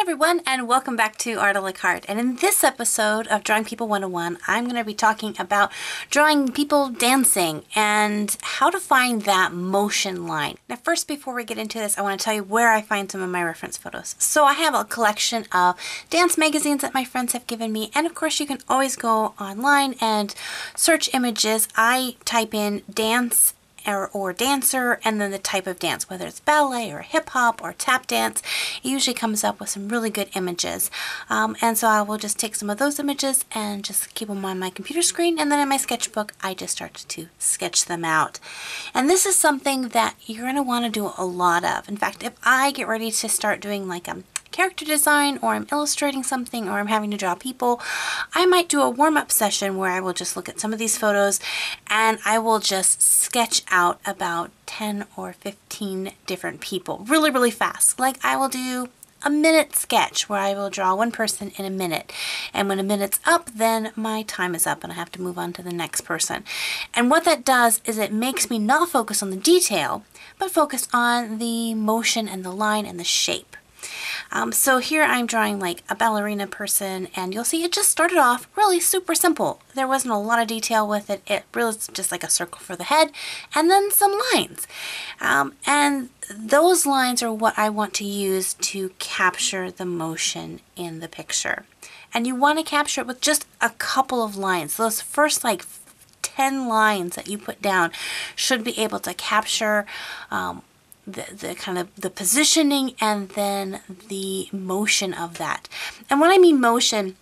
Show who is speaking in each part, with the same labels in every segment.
Speaker 1: everyone, and welcome back to Art a la Carte. And in this episode of Drawing People 101, I'm going to be talking about drawing people dancing and how to find that motion line. Now first, before we get into this, I want to tell you where I find some of my reference photos. So I have a collection of dance magazines that my friends have given me, and of course you can always go online and search images. I type in dance or dancer and then the type of dance, whether it's ballet or hip hop or tap dance. It usually comes up with some really good images. And so I will just take some of those images and just keep them on my computer screen, and then in my sketchbook I just start to sketch them out. And this is something that you're going to want to do a lot of. In fact, if I get ready to start doing like a character design, or I'm illustrating something, or I'm having to draw people, I might do a warm-up session where I will just look at some of these photos and I will just sketch out about 10 or 15 different people really fast. Like I will do a minute sketch where I will draw one person in a minute, and when a minute's up, then my time is up and I have to move on to the next person. And what that does is it makes me not focus on the detail, but focus on the motion and the line and the shape. So here I'm drawing like a ballerina person, and you'll see it just started off really super simple. There wasn't a lot of detail with it. It really was just like a circle for the head and then some lines. And those lines are what I want to use to capture the motion in the picture. And you want to capture it with just a couple of lines. Those first like 10 lines that you put down should be able to capture the kind of the positioning and then the motion of that. And when I mean motion,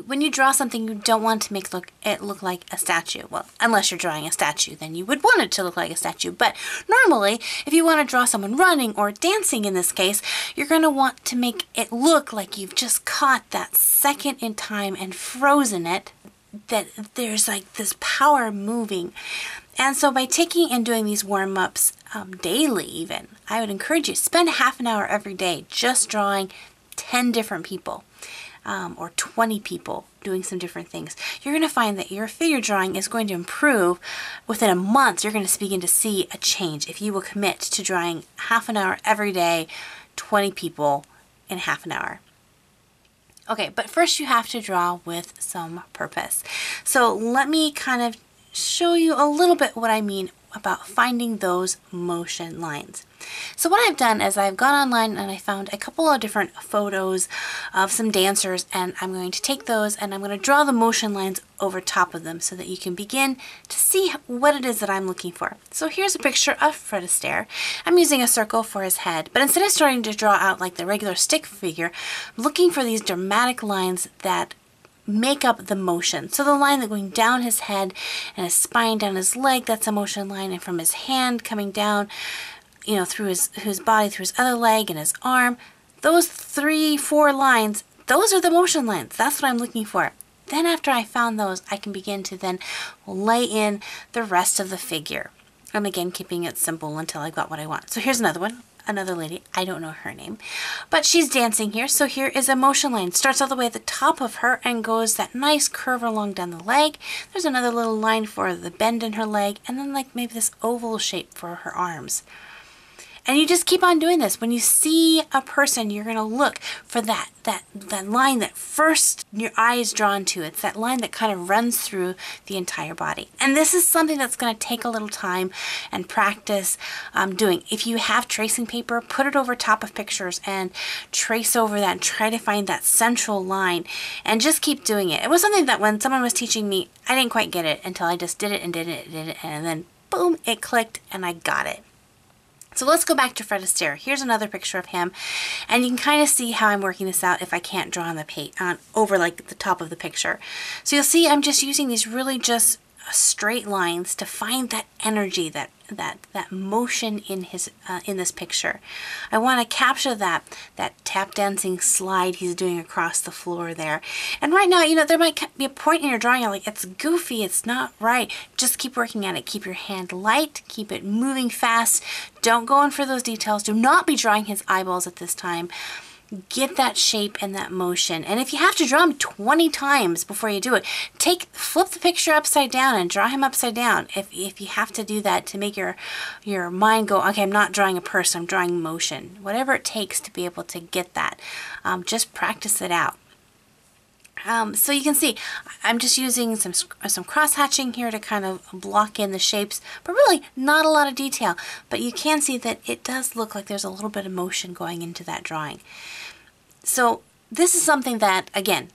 Speaker 1: when you draw something, you don't want to make it look like a statue. Well, unless you're drawing a statue, then you would want it to look like a statue. But normally, if you want to draw someone running or dancing in this case, you're going to want to make it look like you've just caught that second in time and frozen it, that there's like this power moving. And so by taking and doing these warm-ups daily even, I would encourage you to spend half an hour every day just drawing 10 different people or 20 people doing some different things. You're going to find that your figure drawing is going to improve. Within a month, you're going to begin to see a change if you will commit to drawing half an hour every day, 20 people in half an hour. Okay, but first you have to draw with some purpose. So let me kind of show you a little bit what I mean about finding those motion lines. So what I've done is I've gone online and I found a couple of different photos of some dancers, and I'm going to take those and I'm going to draw the motion lines over top of them so that you can begin to see what it is that I'm looking for. So here's a picture of Fred Astaire. I'm using a circle for his head, but instead of starting to draw out like the regular stick figure, I'm looking for these dramatic lines that make up the motion. So the line that going down his head and his spine, down his leg, that's a motion line, and from his hand coming down, you know, through his body, through his other leg and his arm, those 3-4 lines, those are the motion lines. That's what I'm looking for. Then after I found those, I can begin to then lay in the rest of the figure. And again, keeping it simple until I got what I want. So here's another one. Another lady, I don't know her name, but she's dancing here. So here is a motion line. Starts all the way at the top of her and goes that nice curve along down the leg. There's another little line for the bend in her leg, and then like maybe this oval shape for her arms. And you just keep on doing this. When you see a person, you're going to look for that line that first your eye is drawn to. It's that line that kind of runs through the entire body. And this is something that's going to take a little time and practice doing. If you have tracing paper, put it over top of pictures and trace over that and try to find that central line and just keep doing it. It was something that when someone was teaching me, I didn't quite get it until I just did it, and then boom, it clicked and I got it. So let's go back to Fred Astaire. Here's another picture of him, and you can kind of see how I'm working this out if I can't draw on the page over like the top of the picture. So you'll see I'm just using these really just straight lines to find that energy, that motion in his in this picture. I want to capture that tap dancing slide he's doing across the floor there. And right now, you know, there might be a point in your drawing you're like, it's goofy, it's not right. Just keep working at it. Keep your hand light, keep it moving fast. Don't go in for those details. Do not be drawing his eyeballs at this time. get that shape and that motion. And if you have to draw him 20 times before you do it, flip the picture upside down and draw him upside down if you have to do that to make your mind go, okay, I'm not drawing a person, I'm drawing motion. Whatever it takes to be able to get that. Just practice it out. So you can see I'm just using some cross hatching here to kind of block in the shapes, but really not a lot of detail. But you can see that it does look like there's a little bit of motion going into that drawing. So this is something that, again,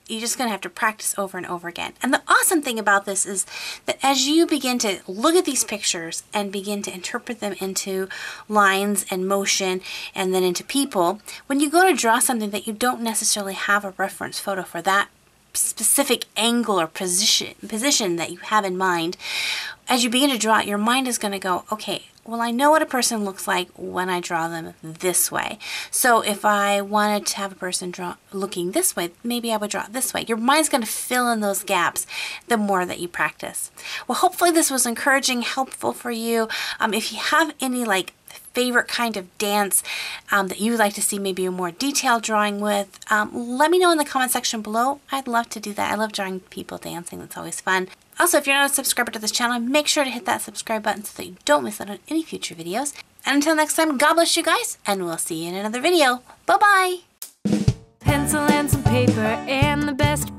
Speaker 1: you're just going to have to practice over and over again. And the awesome thing about this is that as you begin to look at these pictures and begin to interpret them into lines and motion and then into people, when you go to draw something that you don't necessarily have a reference photo for that specific angle or position that you have in mind, as you begin to draw it, your mind is going to go, okay, well, I know what a person looks like when I draw them this way. So if I wanted to have a person looking this way, maybe I would draw it this way. Your mind's going to fill in those gaps the more that you practice. Well, hopefully this was encouraging, helpful for you. If you have any favorite kind of dance that you would like to see maybe a more detailed drawing with, let me know in the comment section below. I'd love to do that. I love drawing people dancing. That's always fun. Also, if you're not a subscriber to this channel, make sure to hit that subscribe button so that you don't miss out on any future videos. And until next time, God bless you guys, and we'll see you in another video. Bye-bye!
Speaker 2: Pencil and some paper and the best